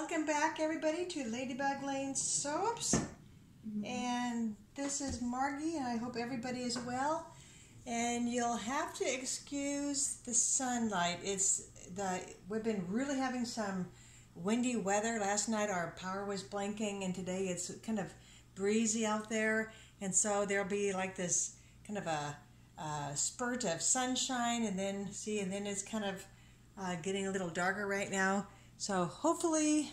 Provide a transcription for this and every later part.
Welcome back, everybody, to Ladybug Lane Soaps. And this is Margie, and I hope everybody is well. And you'll have to excuse the sunlight. We've been really having some windy weather. Last night our power was blinking, and today it's kind of breezy out there. And so there'll be like this kind of a spurt of sunshine, and then it's kind of getting a little darker right now. So hopefully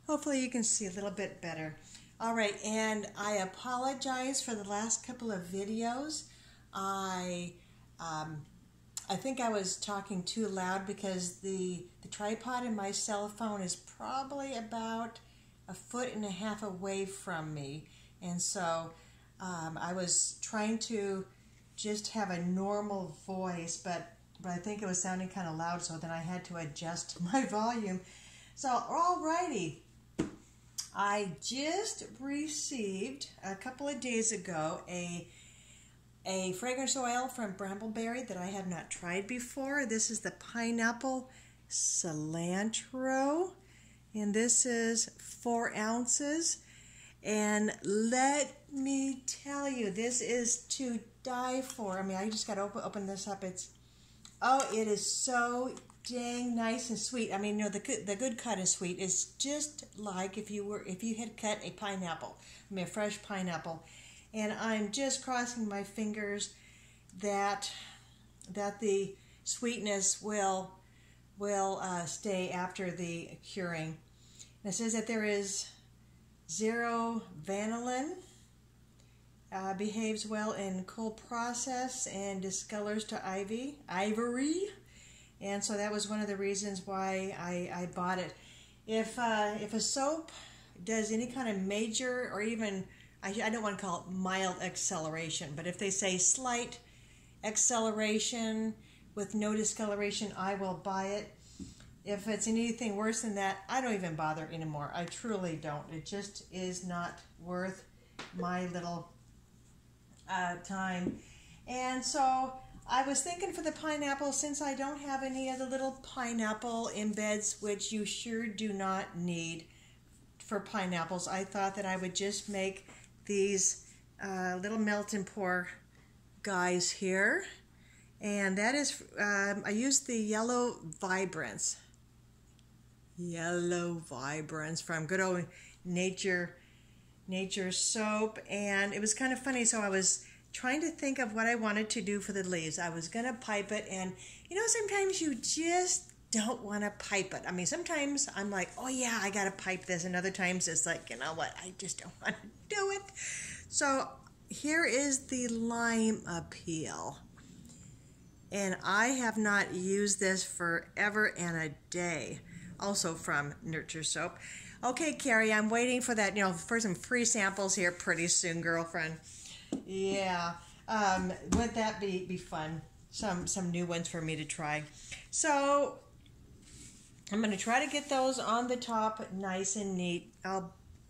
you can see a little bit better. All right, and I apologize for the last couple of videos. I think I was talking too loud because the tripod in my cell phone is probably about 1.5 feet away from me, and so I was trying to just have a normal voice, but I think it was sounding kind of loud, so then I had to adjust my volume. So, alrighty, I just received a couple of days ago a fragrance oil from Brambleberry that I have not tried before. This is the pineapple cilantro, and this is 4 ounces. And let me tell you, this is to die for. I mean, I just got to open this up. It is so dang nice and sweet. I mean, you know, the good cut is sweet. It's just like if you had cut a pineapple. I mean, a fresh pineapple. And I'm just crossing my fingers that the sweetness will stay after the curing. And it says that there is 0 vanillin. Behaves well in cold process and discolors to ivory, and so that was one of the reasons why I bought it. If a soap does any kind of major, or even I don't want to call it mild acceleration, but if they say slight acceleration with no discoloration, I will buy it. If it's anything worse than that, I don't even bother anymore. I truly don't. It just is not worth my little time. And so I was thinking for the pineapple, since I don't have any of the little pineapple embeds, which you sure do not need for pineapples, I thought that I would just make these little melt and pour guys here. And that is, I used the yellow Vibrance from good old Nature soap, and it was kind of funny. So I was trying to think of what I wanted to do for the leaves. I was going to pipe it, and you know, sometimes you just don't want to pipe it. I mean, sometimes I'm like, oh yeah, I got to pipe this, and other times it's like, you know what, I just don't want to do it. So here is the lime appeal, and I have not used this forever and a day. Also from Nurture Soap. Okay, Carrie, I'm waiting for that, you know, for some free samples here pretty soon, girlfriend. Yeah, would that be fun? Some new ones for me to try. So I'm going to try to get those on the top nice and neat.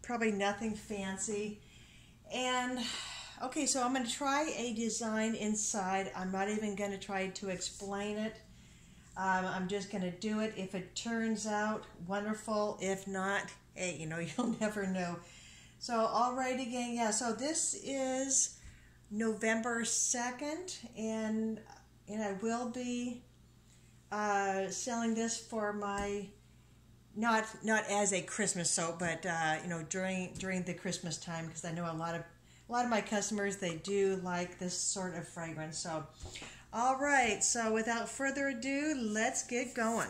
Probably nothing fancy. And okay, so I'm going to try a design inside. I'm not even going to try to explain it. I'm just going to do it. If it turns out wonderful, if not, hey, you know, you'll never know. So, all right, again, yeah, so this is November 2nd, and I will be selling this for my, not as a Christmas soap, but, you know, during the Christmas time, because I know a lot of my customers, they do like this sort of fragrance. So, all right, so without further ado, let's get going.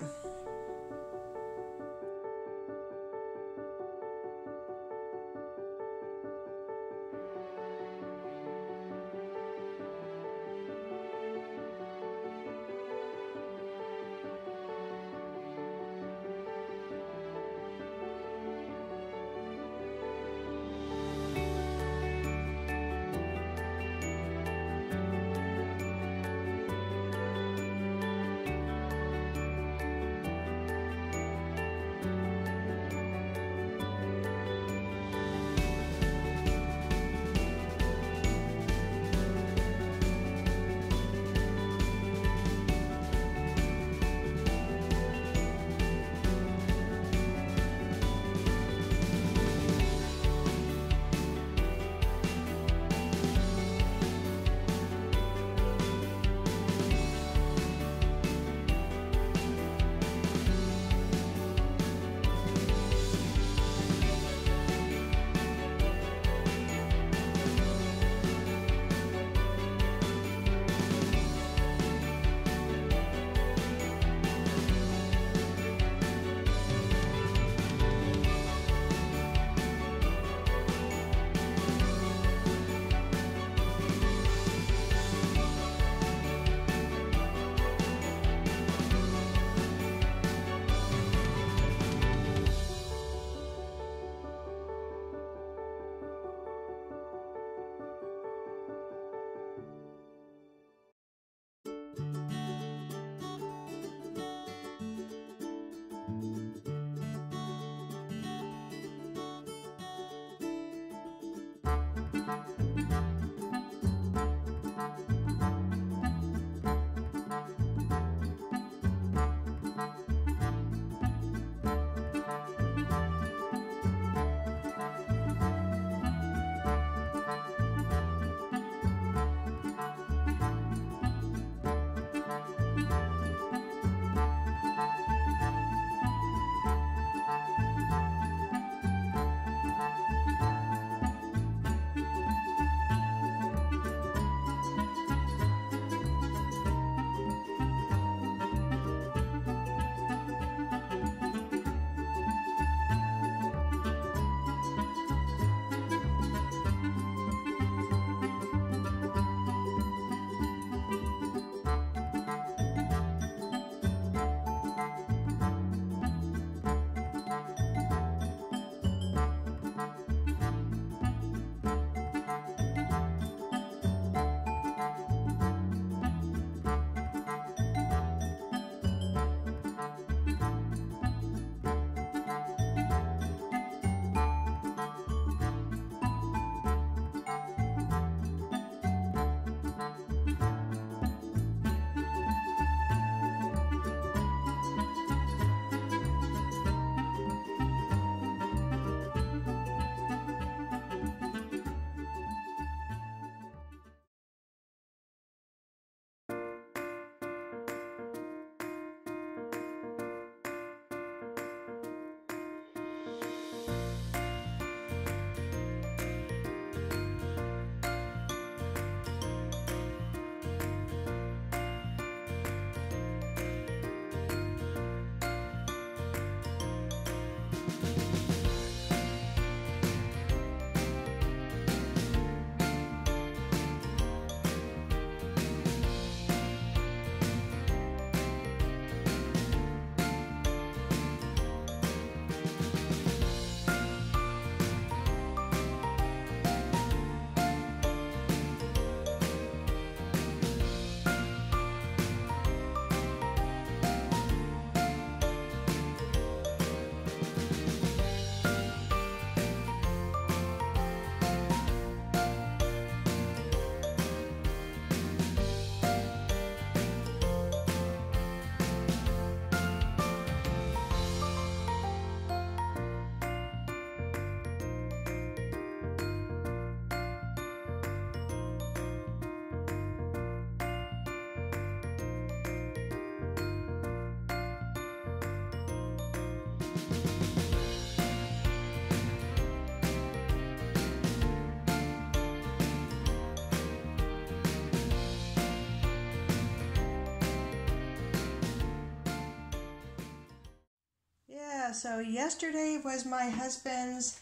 Yeah, so yesterday was my husband's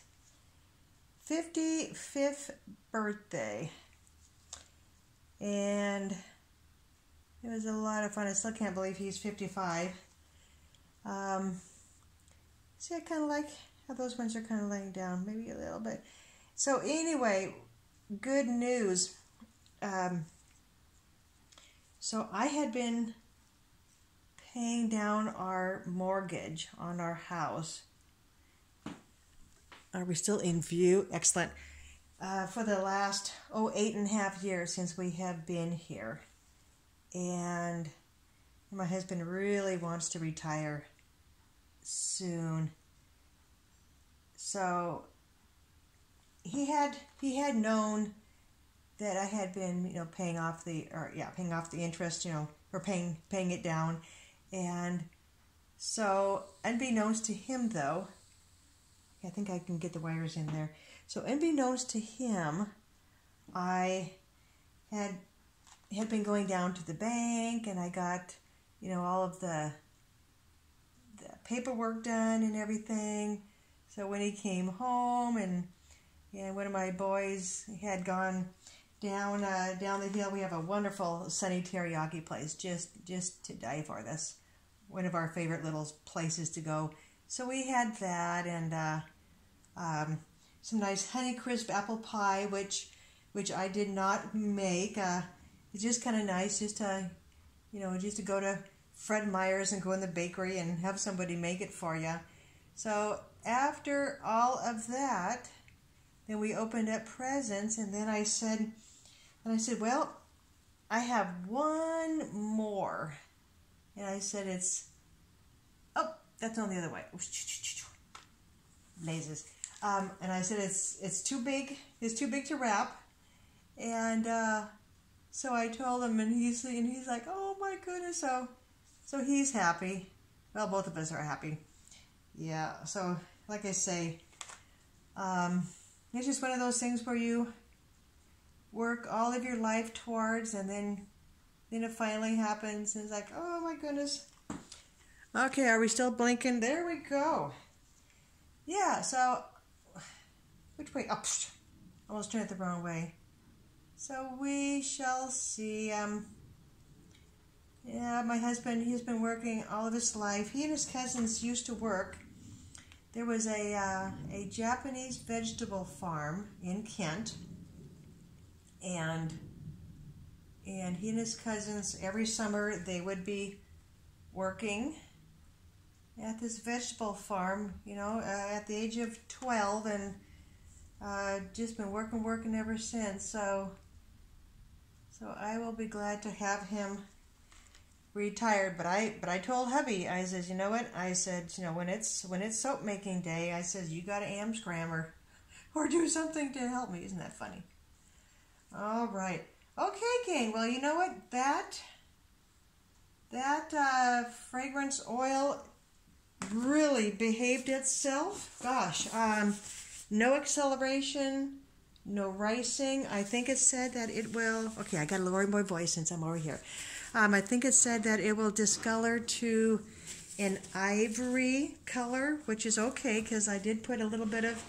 55th birthday. And it was a lot of fun. I still can't believe he's 55. See, I kind of like how those ones are kind of laying down, maybe a little bit. So anyway, good news. So I had been paying down our mortgage on our house. Are we still in view? Excellent. For the last, 8.5 years since we have been here. And my husband really wants to retire soon. So he had known that I had been, paying off the interest, or paying it down. And so unbeknownst to him though, I think I can get the wires in there. So unbeknownst to him, I had been going down to the bank, and I got, all of the paperwork done and everything. So when he came home, and one of my boys had gone down the hill. We have a wonderful sunny teriyaki place, just to die for. That's one of our favorite little places to go. So we had that, and some nice Honeycrisp apple pie, which I did not make. It's just kind of nice just to go to Fred Meyer's and go in the bakery and have somebody make it for you. So after all of that, then we opened up presents, and then I said, well, I have one more. And I said, that's on the other way. Mazes. And I said, it's too big. It's too big to wrap. And so I told him, and he's like, oh my goodness. So he's happy. Well, both of us are happy. Yeah. So like I say, it's just one of those things where you work all of your life towards, and then it finally happens, and it's like, oh my goodness. Okay, are we still blinking? There we go. Yeah, so, which way? Oh, almost turned it the wrong way. So we shall see. Yeah, my husband, he's been working all of his life. He and his cousins used to work. There was a Japanese vegetable farm in Kent, and he and his cousins, every summer they would be working at this vegetable farm, at the age of 12, and just been working ever since. So I will be glad to have him retired. But I told hubby, I says, you know what? I said, when it's soap making day, I says, you got to Amscram or do something to help me. Isn't that funny? All right. Okay, gang. Well, you know what? That fragrance oil really behaved itself. Gosh, no acceleration, no ricing. I think it said that it will. Okay, I got to lower my voice since I'm over here. I think it said that it will discolor to an ivory color, which is okay because I did put a little bit of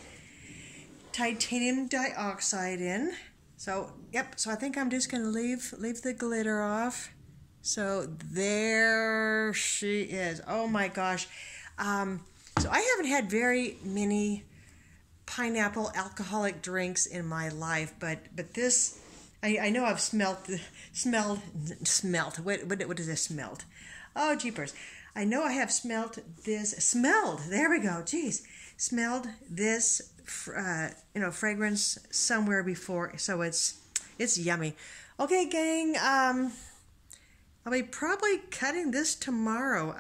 titanium dioxide in. So, yep, so I think I'm just going to leave the glitter off. So there she is. Oh my gosh. So I haven't had very many pineapple alcoholic drinks in my life, but this, I know I've smelled. What is this smelled? Oh, jeepers. I know I have smelled, there we go, geez. Smelled this, fragrance somewhere before, so it's yummy. Okay, gang, I'll be probably cutting this tomorrow.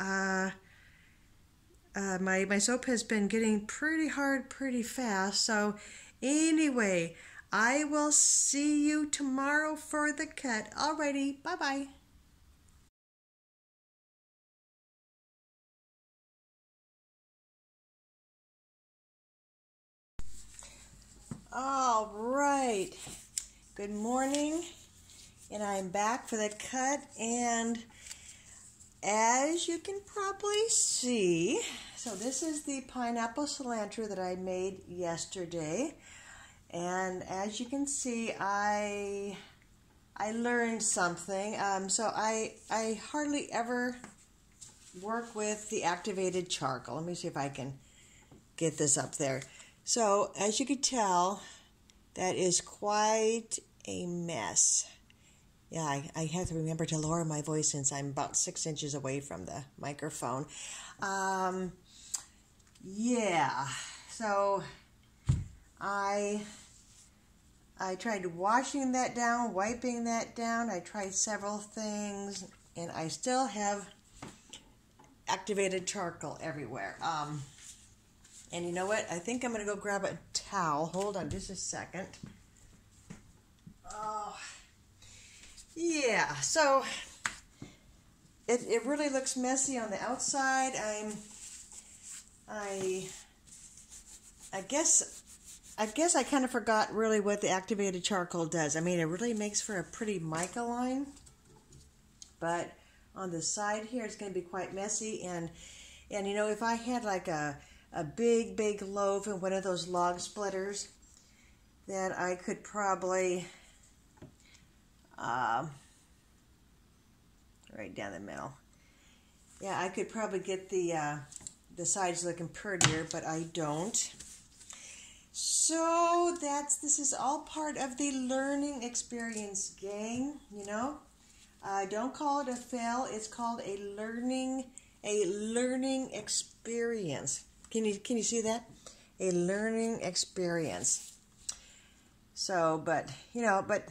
My soap has been getting pretty hard pretty fast, so anyway, I will see you tomorrow for the cut. Alrighty, bye-bye. All right, good morning, and I'm back for the cut, and as you can probably see, so this is the pineapple cilantro that I made yesterday. And as you can see, I learned something. So I hardly ever work with the activated charcoal. Let me see if I can get this up there. So as you can tell, that is quite a mess. Yeah, I have to remember to lower my voice since I'm about 6 inches away from the microphone. Yeah, so I tried washing that down, wiping that down. I tried several things, and I still have activated charcoal everywhere. And you know what? I think I'm going to go grab a towel. Hold on just a second. Oh, yeah. So it really looks messy on the outside. I guess I kind of forgot really what the activated charcoal does. I mean, it really makes for a pretty mica line, but on the side here, it's going to be quite messy. And you know, if I had like a big loaf and one of those log splitters, then I could probably right down the middle. Yeah, I could probably get the sides looking prettier, but I don't. So this is all part of the learning experience, gang. You know, don't call it a fail. It's called a learning experience. Can you see that? A learning experience. So, but you know, but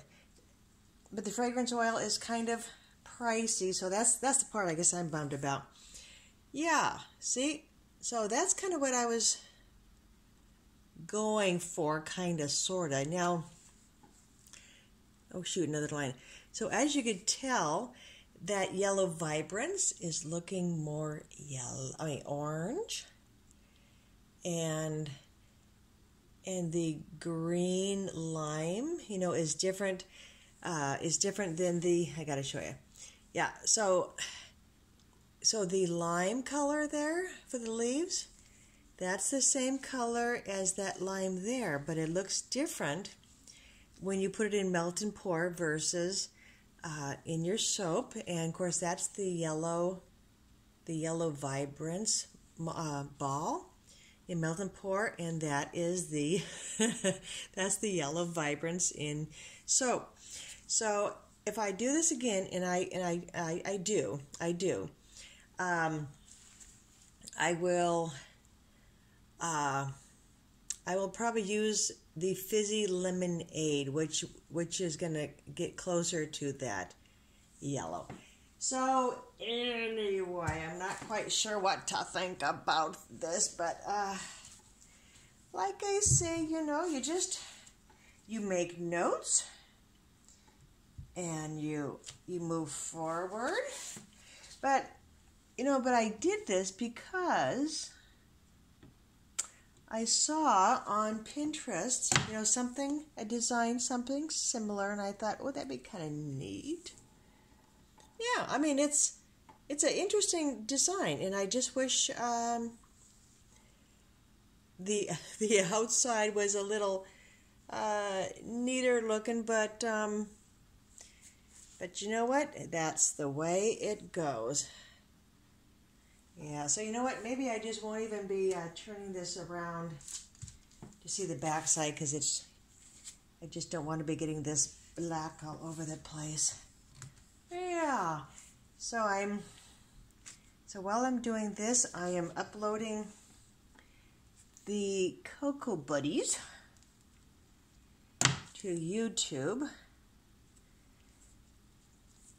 the fragrance oil is kind of pricey, so that's the part I guess I'm bummed about. Yeah, see, so that's kind of what I was going for, kind of, sort of. Now, oh shoot, another line. So as you could tell, that yellow Vibrance is looking more orange, and the green lime, you know, is different than the, I gotta show you. Yeah, so the lime color there for the leaves, that's the same color as that lime there, but it looks different when you put it in melt and pour versus in your soap. And of course, that's the yellow Vibrance ball in melt and pour, and that is the that's the yellow Vibrance in soap. So if I do this again, and I do, I will probably use the fizzy lemonade, which is going to get closer to that yellow. So anyway, I'm not quite sure what to think about this, but like I say, you know, you make notes and you move forward. But you know, but I did this because I saw on Pinterest, you know, I designed something similar, and I thought, oh, that'd be kind of neat. Yeah, I mean, it's an interesting design, and I just wish the outside was a little neater looking, but you know what? That's the way it goes. Yeah, so you know what? Maybe I just won't even be turning this around to see the back side, because I just don't want to be getting this black all over the place. Yeah, so while I'm doing this, I am uploading the Cocoa Buddies to YouTube.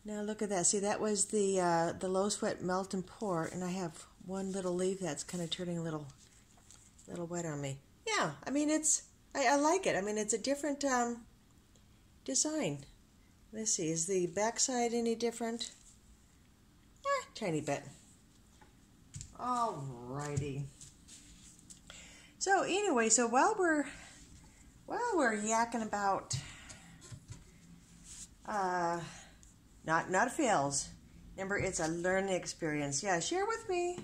Now look at that. See, that was the low sweat melt and pour, and I have one little leaf that's kind of turning a little wet on me. Yeah, I mean, I like it. I mean, it's a different design. Let's see, is the backside any different? Tiny bit. Alrighty. So anyway, so while we're yakking about not fails, Remember, it's a learning experience. Yeah, share with me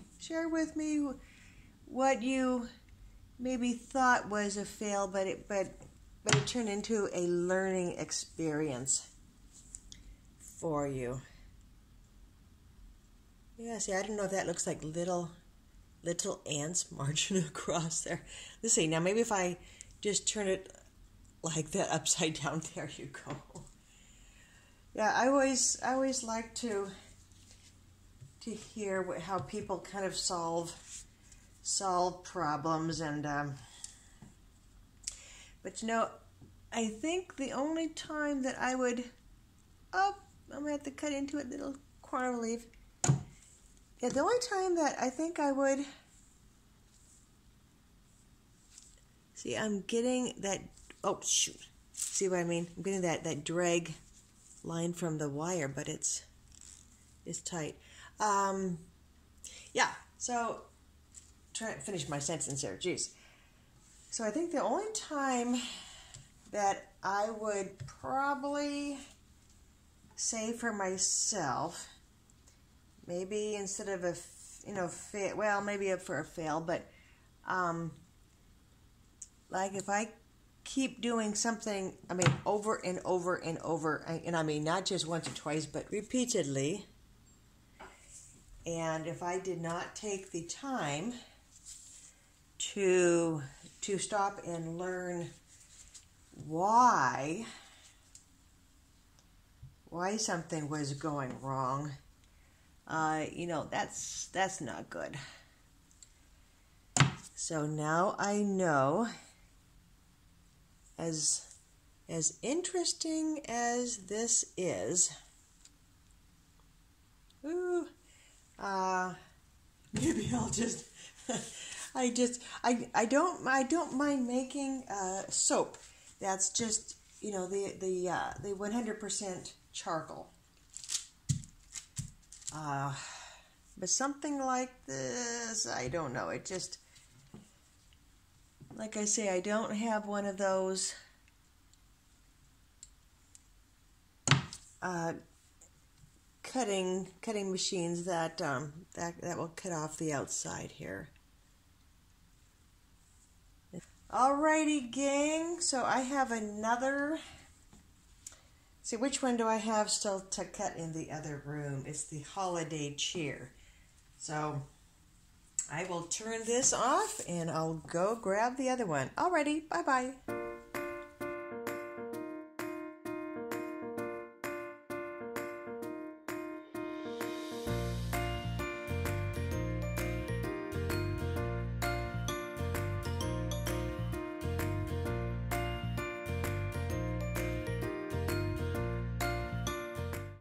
what you maybe thought was a fail, but it turned into a learning experience for you. Yeah, see, I don't know if that looks like little ants marching across there. Let's see. Now, maybe if I just turn it like that upside down, there you go. Yeah, I always like to hear how people kind of solve problems, and but you know, I think the only time that I would, I'm gonna have to cut into a little corner leaf. Yeah, the only time that I think I would, see, I'm getting that, oh shoot, see what I mean? I'm getting that drag line from the wire, but it's tight. Yeah, so try to finish my sentence here. Jeez. So I think the only time that I would probably say for myself, maybe instead of a, well, maybe for a fail, but like if I keep doing something, I mean, over and over and over, and I mean not just once or twice, but repeatedly, and if I did not take the time to stop and learn why something was going wrong, that's not good. So now I know, as interesting as this is, maybe I'll just I don't mind making soap that's just, the 100% charcoal. But something like this, I don't know. It just, like I say, I don't have one of those cutting machines that will cut off the outside here. Alrighty, gang. So I have another. See, which one do I have still to cut in the other room? It's the holiday cheer. So I will turn this off and I'll go grab the other one. Alrighty, bye-bye.